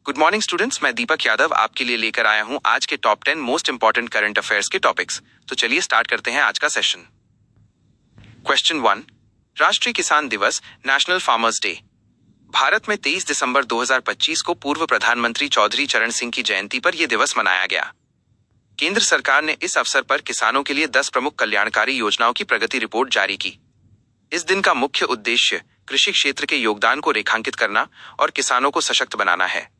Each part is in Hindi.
गुड मॉर्निंग स्टूडेंट्स, मैं दीपक यादव आपके लिए लेकर आया हूं आज के top 10 most important current affairs के टॉपिक्स। तो चलिए स्टार्ट करते हैं आज का सेशन। क्वेश्चन 1, राष्ट्रीय किसान दिवस, नेशनल फार्मर्स डे। भारत में 23 दिसंबर 2025 को पूर्व प्रधानमंत्री चौधरी चरण सिंह की जयंती पर यह दिवस मनाया गया। केंद्र सरकार ने इस अवसर पर किसानों के लिए 10 प्रमुख कल्याणकारी योजनाओं की प्रगति रिपोर्ट जारी की। इस दिन का मुख्य उद्देश्य कृषि क्षेत्र के योगदान को रेखांकित करना और किसानों को सशक्त बनाना है।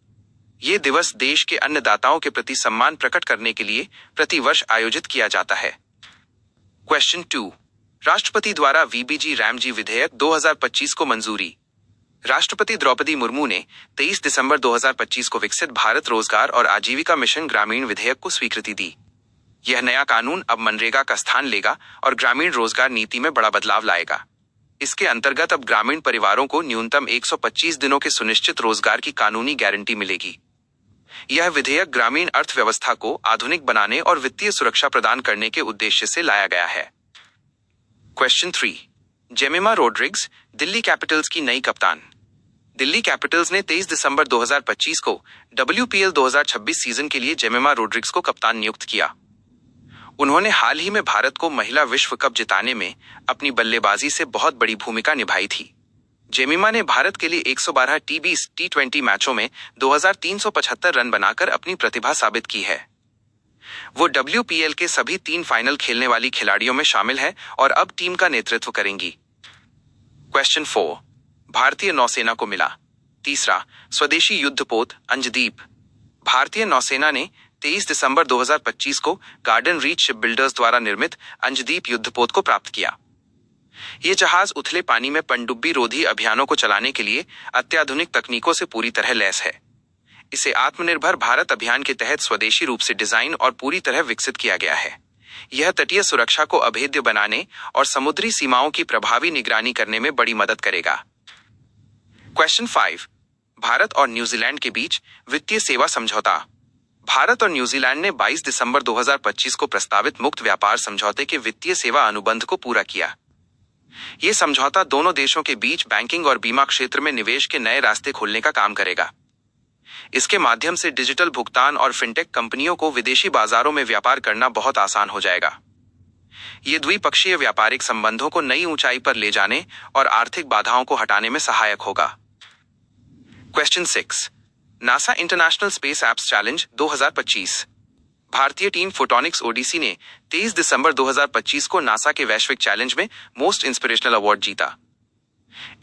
ये दिवस देश के अन्नदाताओं के प्रति सम्मान प्रकट करने के लिए प्रतिवर्ष आयोजित किया जाता है। क्वेश्चन 2, राष्ट्रपति द्वारा वीबीजी रामजी विधेयक 2025 को मंजूरी। राष्ट्रपति द्रौपदी मुर्मू ने 23 दिसंबर 2025 को विकसित भारत रोजगार और आजीविका मिशन ग्रामीण विधेयक को स्वीकृति दी। यह नया कानून अब मनरेगा का स्थान लेगा और ग्रामीण रोजगार नीति में बड़ा बदलाव लाएगा। इसके अंतर्गत अब ग्रामीण परिवारों को न्यूनतम 125 दिनों के सुनिश्चित रोजगार की कानूनी गारंटी मिलेगी। यह विधेयक ग्रामीण अर्थव्यवस्था को आधुनिक बनाने और वित्तीय सुरक्षा प्रदान करने के उद्देश्य से लाया गया है। क्वेश्चन 3, जेमिमा रोड्रिग्स दिल्ली कैपिटल्स की नई कप्तान। दिल्ली कैपिटल्स ने 23 दिसंबर 2025 को WPL 2026 सीजन के लिए जेमिमा रोड्रिग्स को कप्तान नियुक्त किया। उन्होंने हाल ही में भारत को महिला विश्व कप जिताने में अपनी बल्लेबाजी से बहुत बड़ी भूमिका निभाई थी। जेमिमा ने भारत के लिए 112 T20 मैचों में 2375 रन बनाकर अपनी प्रतिभा साबित की है। वो WPL के सभी 3 फाइनल खेलने वाली खिलाड़ियों में शामिल है और अब टीम का नेतृत्व करेंगी। क्वेश्चन 4, भारतीय नौसेना को मिला तीसरा स्वदेशी युद्धपोत अंजदीप। भारतीय नौसेना ने 23 दिसंबर 2025 को गार्डन रीच शिप बिल्डर्स द्वारा निर्मित अंजदीप युद्धपोत को प्राप्त किया। ये जहाज उथले पानी में पनडुब्बी रोधी अभियानों को चलाने के लिए अत्याधुनिक तकनीकों से पूरी तरह लैस है। इसे आत्मनिर्भर भारत अभियान के तहत स्वदेशी रूप से डिजाइन और पूरी तरह विकसित किया गया है। यह तटीय सुरक्षा को अभेद्य बनाने और समुद्री सीमाओं की प्रभावी निगरानी करने में बड़ी मदद करेगा। क्वेश्चन 5, भारत और न्यूजीलैंड के बीच वित्तीय सेवा समझौता। भारत और न्यूजीलैंड ने 22 दिसंबर 2025 को प्रस्तावित मुक्त व्यापार समझौते के वित्तीय सेवा अनुबंध को पूरा किया। ये समझौता दोनों देशों के बीच बैंकिंग और बीमा क्षेत्र में निवेश के नए रास्ते खोलने का काम करेगा। इसके माध्यम से डिजिटल भुगतान और फिनटेक कंपनियों को विदेशी बाजारों में व्यापार करना बहुत आसान हो जाएगा। ये द्विपक्षीय व्यापारिक संबंधों को नई ऊंचाई पर ले जाने और आर्थिक बाधाओं को हटाने में सहायक होगा। Question 6, NASA international space apps challenge 2025। भारतीय टीम फोटोनिक्स ओडिसी ने 23 दिसंबर 2025 को नासा के वैश्विक चैलेंज में मोस्ट इंस्पिरेशनल अवार्ड जीता।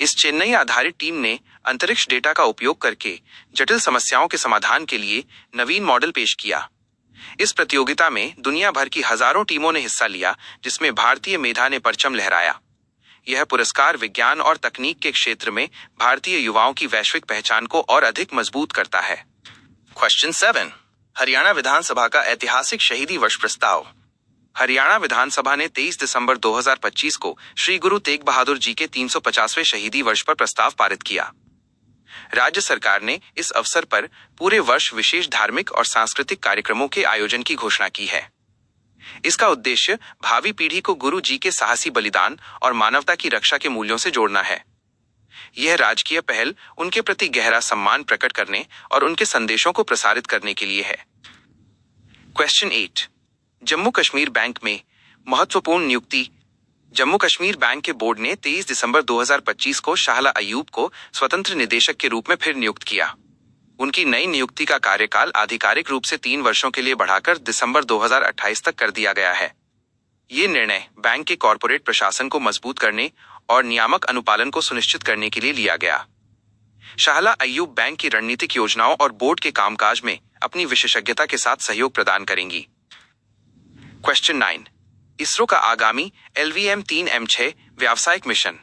इस चेन्नई आधारित टीम ने अंतरिक्ष डेटा का उपयोग करके जटिल समस्याओं के समाधान के लिए नवीन मॉडल पेश किया। इस प्रतियोगिता में दुनिया भर की हजारों टीमों ने हिस्सा लिया, जिसमें भारतीय मेधा ने परचम लहराया। यह पुरस्कार विज्ञान और तकनीक के क्षेत्र में भारतीय युवाओं की वैश्विक पहचान को और अधिक मजबूत करता है। क्वेश्चन 7, हरियाणा विधानसभा का ऐतिहासिक शहीदी वर्ष प्रस्ताव। हरियाणा विधानसभा ने 23 दिसंबर 2025 को श्री गुरु तेग बहादुर जी के 350वें शहीदी वर्ष पर प्रस्ताव पारित किया। राज्य सरकार ने इस अवसर पर पूरे वर्ष विशेष धार्मिक और सांस्कृतिक कार्यक्रमों के आयोजन की घोषणा की है। इसका उद्देश्य भावी पीढ़ी को गुरु जी के साहसी बलिदान और मानवता की रक्षा के मूल्यों से जोड़ना है। यह राजकीय पहल उनके प्रति गहरा सम्मान प्रकट करने और उनके संदेशों को प्रसारित करने के लिए है। क्वेश्चन 8, जम्मू कश्मीर बैंक में महत्वपूर्ण नियुक्ति। जम्मू कश्मीर बैंक के बोर्ड ने 23 दिसंबर 2025 को शाहला अयूब को स्वतंत्र निदेशक के रूप में फिर नियुक्त किया। उनकी नई नियुक्ति का कार्यकाल आधिकारिक रूप से 3 वर्षों के लिए बढ़ाकर दिसंबर 2028 तक कर दिया गया है। ये निर्णय बैंक के कॉरपोरेट प्रशासन को मजबूत करने और नियामक अनुपालन को सुनिश्चित करने के लिए लिया गया। शाहला अय्यूब बैंक की रणनीतिक योजनाओं और बोर्ड के कामकाज में अपनी विशेषज्ञता के साथ सहयोग प्रदान करेंगी। क्वेश्चन 9, इसरो का आगामी LVM-3M6 व्यावसायिक मिशन।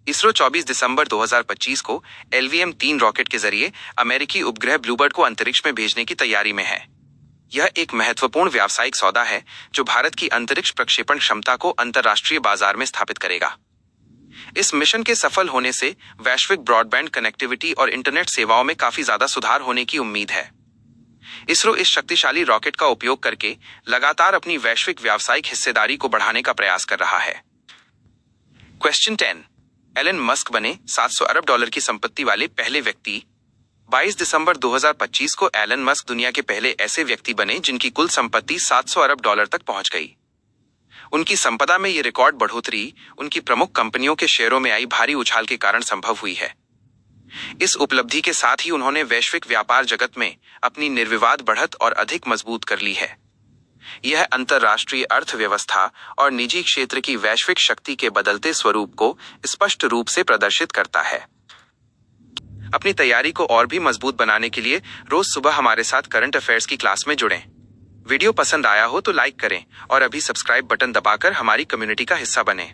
इसरो 24 दिसंबर 2025 को LVM-3 रॉकेट के जरिए अमेरिकी उपग्रह ब्लूबर्ड को अंतरिक्ष में भेजने की तैयारी में है। यह एक महत्वपूर्ण व्यावसायिक सौदा है जो भारत की अंतरिक्ष प्रक्षेपण क्षमता को अंतर्राष्ट्रीय बाजार में स्थापित करेगा। इस मिशन के सफल होने से वैश्विक ब्रॉडबैंड कनेक्टिविटी और इंटरनेट सेवाओं में काफी ज्यादा सुधार होने की उम्मीद है। इसरो इस शक्तिशाली रॉकेट का उपयोग करके लगातार अपनी वैश्विक व्यावसायिक हिस्सेदारी को बढ़ाने का प्रयास कर रहा है। क्वेश्चन 10, एलन मस्क बने $700 अरब की संपत्ति वाले पहले व्यक्ति। 22 दिसंबर 2025 को एलन मस्क दुनिया के पहले ऐसे व्यक्ति बने जिनकी कुल संपत्ति $700 अरब तक पहुंच गई। उनकी संपदा में ये रिकॉर्ड बढ़ोतरी उनकी प्रमुख कंपनियों के शेयरों में आई भारी उछाल के कारण संभव हुई है। इस उपलब्धि के साथ ही उन्होंने वैश्विक व्यापार जगत में अपनी निर्विवाद बढ़त और अधिक मजबूत कर ली है। यह अंतर्राष्ट्रीय अर्थव्यवस्था और निजी क्षेत्र की वैश्विक शक्ति के बदलते स्वरूप को स्पष्ट रूप से प्रदर्शित करता है। अपनी तैयारी को और भी मजबूत बनाने के लिए रोज सुबह हमारे साथ करंट अफेयर्स की क्लास में जुड़ें। वीडियो पसंद आया हो तो लाइक करें और अभी सब्सक्राइब बटन दबाकर हमारी कम्युनिटी का हिस्सा बनें।